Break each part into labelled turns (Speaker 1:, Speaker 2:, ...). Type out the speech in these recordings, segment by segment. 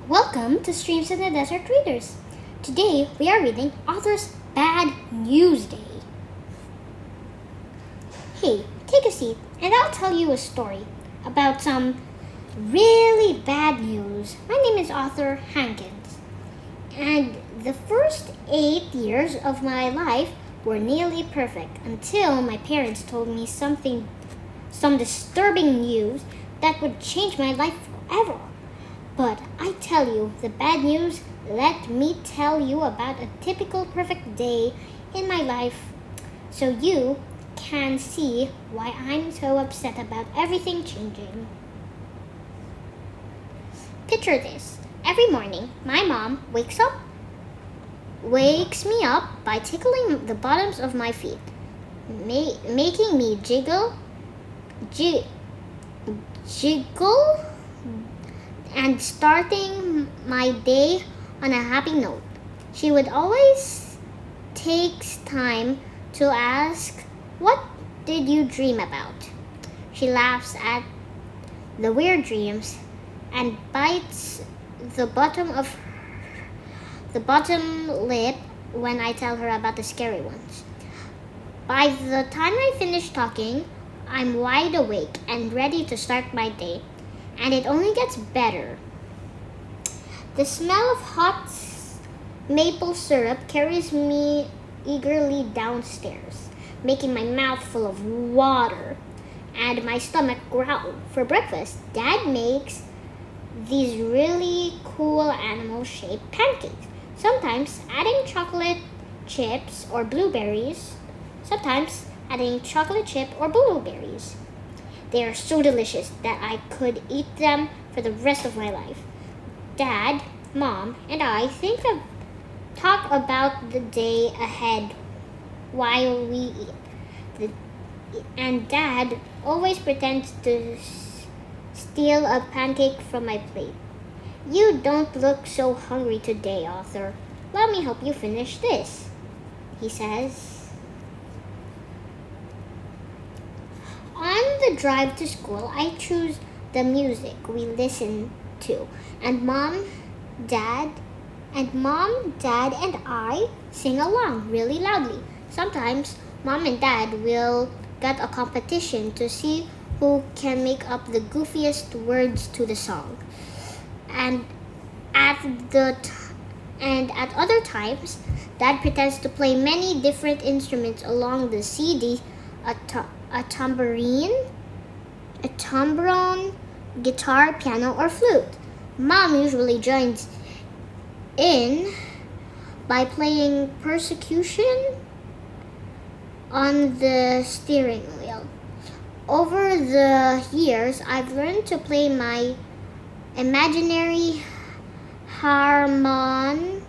Speaker 1: Welcome to Streams in the Desert Readers. Today we are reading author's Bad News Day. Hey, take a seat and I'll tell you a story about some really bad news. My name is author Hankins, and the first 8 years of my life were nearly perfect until my parents told me some disturbing news that would change my life forever. But I tell you, the bad news, let me tell you about a typical perfect day in my life so you can see why I'm so upset about everything changing. Picture this. Every morning, my mom wakes me up by tickling the bottoms of my feet, making me jiggle and starting my day on a happy note. She would always take time to ask, "What did you dream about?" She laughs at the weird dreams and bites the bottom lip when I tell her about the scary ones. By the time I finish talking, I'm wide awake and ready to start my day. And it only gets better. The smell of hot maple syrup carries me eagerly downstairs, making my mouth full of water and my stomach growl. For breakfast, Dad makes these really cool animal-shaped pancakes, sometimes adding chocolate chips or blueberries. They are so delicious that I could eat them for the rest of my life. Dad, Mom, and I talk about the day ahead while we eat. And Dad always pretends to steal a pancake from my plate. "You don't look so hungry today, Arthur. Let me help you finish this," he says. On the drive to school, I choose the music we listen to, and Mom, Dad, and I sing along really loudly. Sometimes Mom and Dad will get a competition to see who can make up the goofiest words to the song. And at other times, Dad pretends to play many different instruments along the CD, a tambourine, guitar, piano, or flute. Mom usually joins in by playing percussion on the steering wheel. Over the years, I've learned to play my imaginary harmonica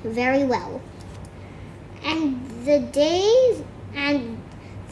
Speaker 1: very well. And the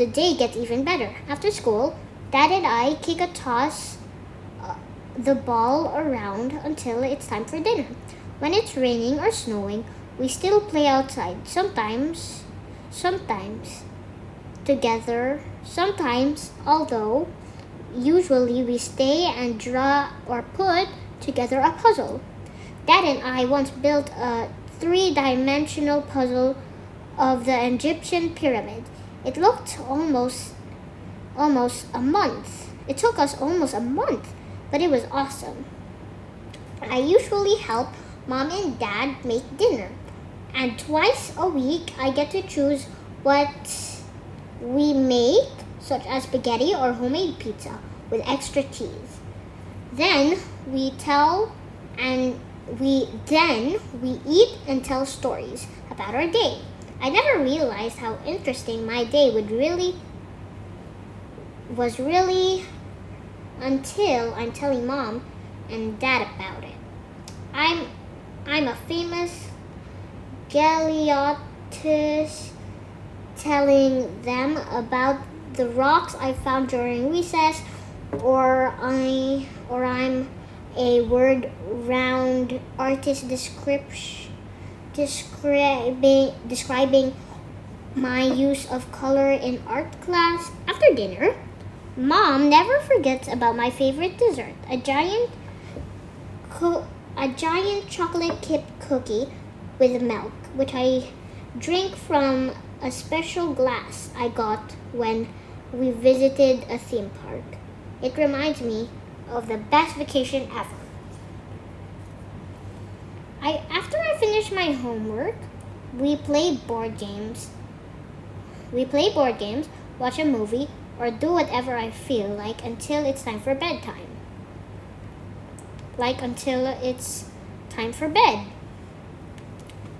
Speaker 1: day gets even better. After school, Dad and I toss the ball around until it's time for dinner. When it's raining or snowing, we still play outside. Sometimes together, although usually we stay and draw or put together a puzzle. Dad and I once built a 3-dimensional puzzle of the Egyptian pyramid. It took us almost a month, but it was awesome. I usually help Mom and Dad make dinner, and twice a week I get to choose what we make, such as spaghetti or homemade pizza with extra cheese. Then we eat and tell stories about our day. I never realized how interesting my day was until I'm telling Mom and Dad about it. I'm a famous Galeotus, telling them about the rocks I found during recess, or I'm a word round artist describing my use of color in art class. After dinner, Mom never forgets about my favorite dessert, a giant a giant chocolate chip cookie with milk, which I drink from a special glass I got when we visited a theme park. It reminds me of the best vacation ever. After I finish my homework, we play board games. We play board games, watch a movie, or do whatever I feel like until it's time for bedtime. Like until it's time for bed.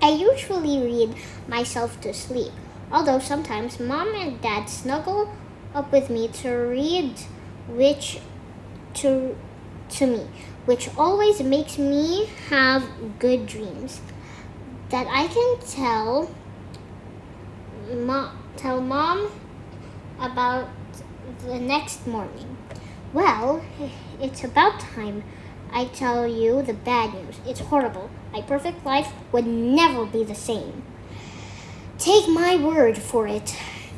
Speaker 1: I usually read myself to sleep, although sometimes mom and dad snuggle up with me to read which to me, which always makes me have good dreams that I can tell mom about the next morning. Well, it's about time I tell you the bad news. It's horrible. My perfect life would never be the same. Take my word for it.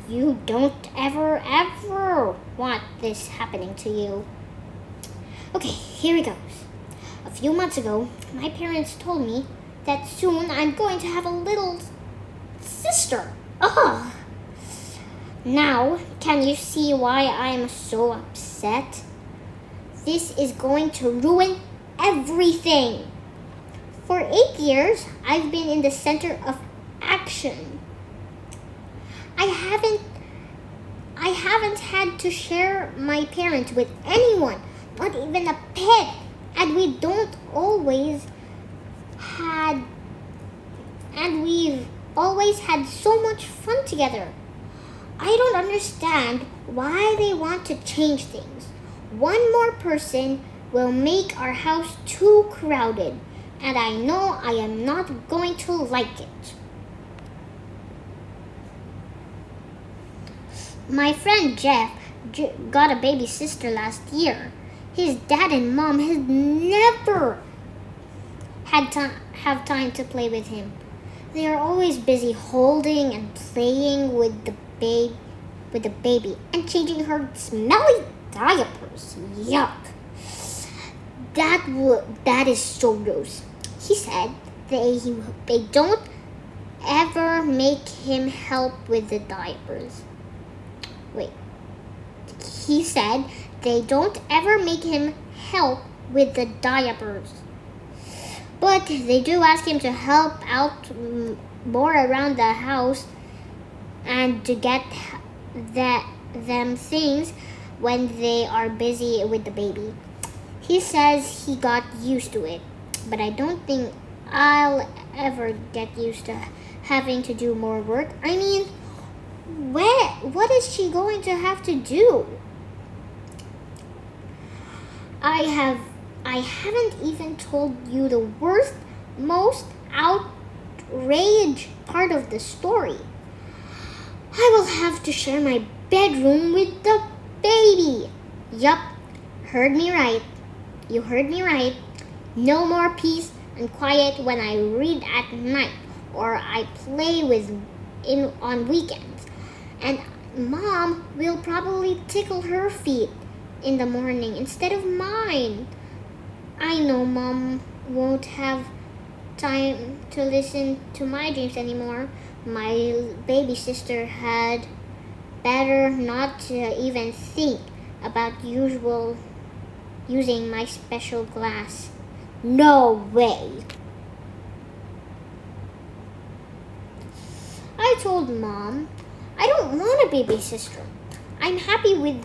Speaker 1: You don't ever want this happening to you. Okay, here it goes. A few months ago, my parents told me that soon I'm going to have a little sister. Ugh. Now, can you see why I am so upset? This is going to ruin everything. For 8 years, I've been in the center of action. I haven't had to share my parents with anyone, not even a pet, and we've always had so much fun together. I don't understand why they want to change things. One more person will make our house too crowded, and I know I am not going to like it. My friend Jeff got a baby sister last year. His dad and mom has never have time to play with him. They are always busy holding and playing with the baby and changing her smelly diapers. Yuck. That is so gross. He said they don't ever make him help with the diapers. Wait. He said they don't ever make him help with the diapers. But they do ask him to help out more around the house and to get them things when they are busy with the baby. He says he got used to it, but I don't think I'll ever get used to having to do more work. I mean, what is she going to have to do? I haven't even told you the most outrage part of the story. I will have to share my bedroom with the baby. Yup, heard me right. You heard me right. No more peace and quiet when I read at night or I play on weekends. And mom will probably tickle her feet in the morning instead of mine. I know mom won't have time to listen to my dreams anymore. My baby sister had better not to even think about using my special glass. No way. I told mom I don't want a baby sister. I'm happy with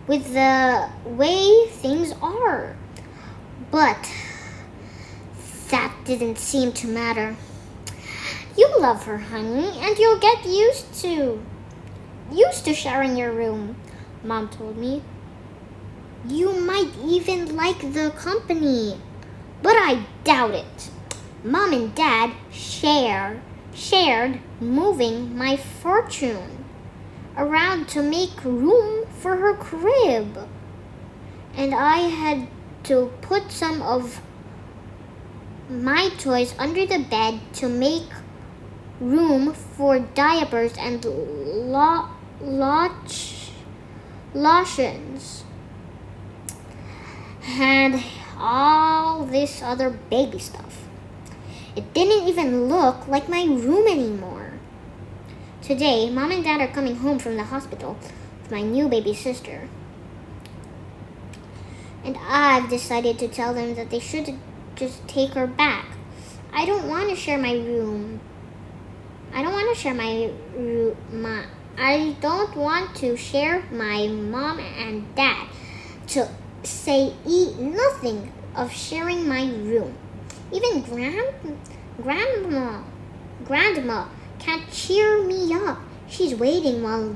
Speaker 1: the way things are. But that didn't seem to matter. You love her, honey, and you'll get used to sharing your room, mom told me. You might even like the company, but I doubt it. Mom and dad shared moving my fortune around to make room for her crib. And I had to put some of my toys under the bed to make room for diapers and lotions. And all all this other baby stuff. It didn't even look like my room anymore. Today, Mom and Dad are coming home from the hospital with my new baby sister. And I've decided to tell them that they should just take her back. I don't want to share my room. I don't want to share my mom and dad to say nothing of sharing my room. Even grandma can't cheer me up. She's waiting while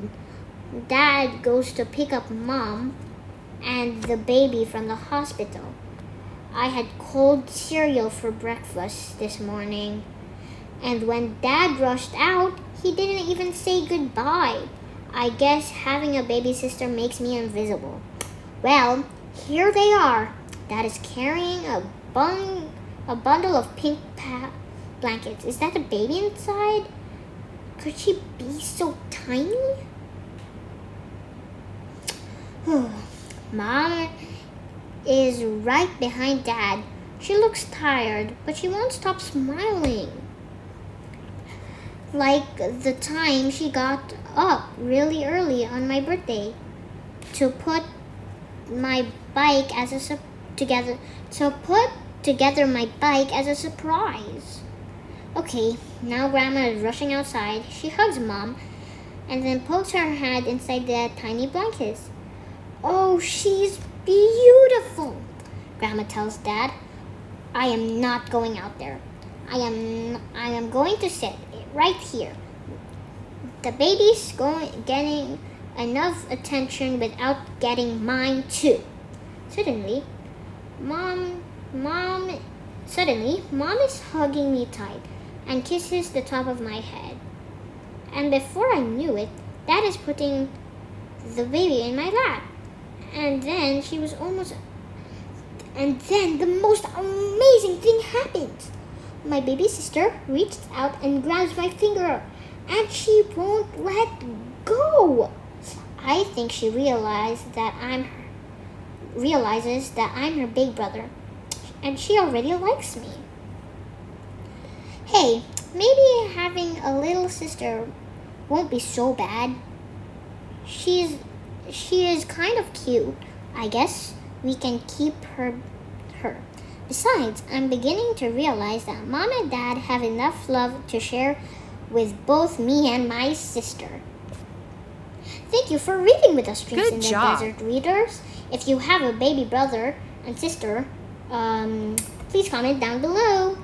Speaker 1: Dad goes to pick up Mom and the baby from the hospital. I had cold cereal for breakfast this morning, and when Dad rushed out, he didn't even say goodbye. I guess having a baby sister makes me invisible. Well, here they are. Dad is carrying a bundle of pink blankets. Is that a baby inside? Could she be so tiny? Mom is right behind Dad. She looks tired, but she won't stop smiling. Like the time she got up really early on my birthday to put my bike together my bike as a surprise. Okay, now Grandma is rushing outside. She hugs Mom and then pokes her head inside the tiny blankets. Oh, she's beautiful, Grandma tells Dad. I am not going out there. I am going to sit right here. The baby's getting enough attention without getting mine too. Suddenly, Mom is hugging me tight and kisses the top of my head. And before I knew it, Dad is putting the baby in my lap. And then the most amazing thing happened. My baby sister reached out and grabs my finger, and she won't let go. I think she realizes that I'm her big brother, and she already likes me. Hey, maybe having a little sister won't be so bad. She is kind of cute. I guess we can keep her. Besides, I'm beginning to realize that Mom and Dad have enough love to share with both me and my sister. Thank you for reading with us, Dreams in the Desert readers. If you have a baby brother and sister, please comment down below.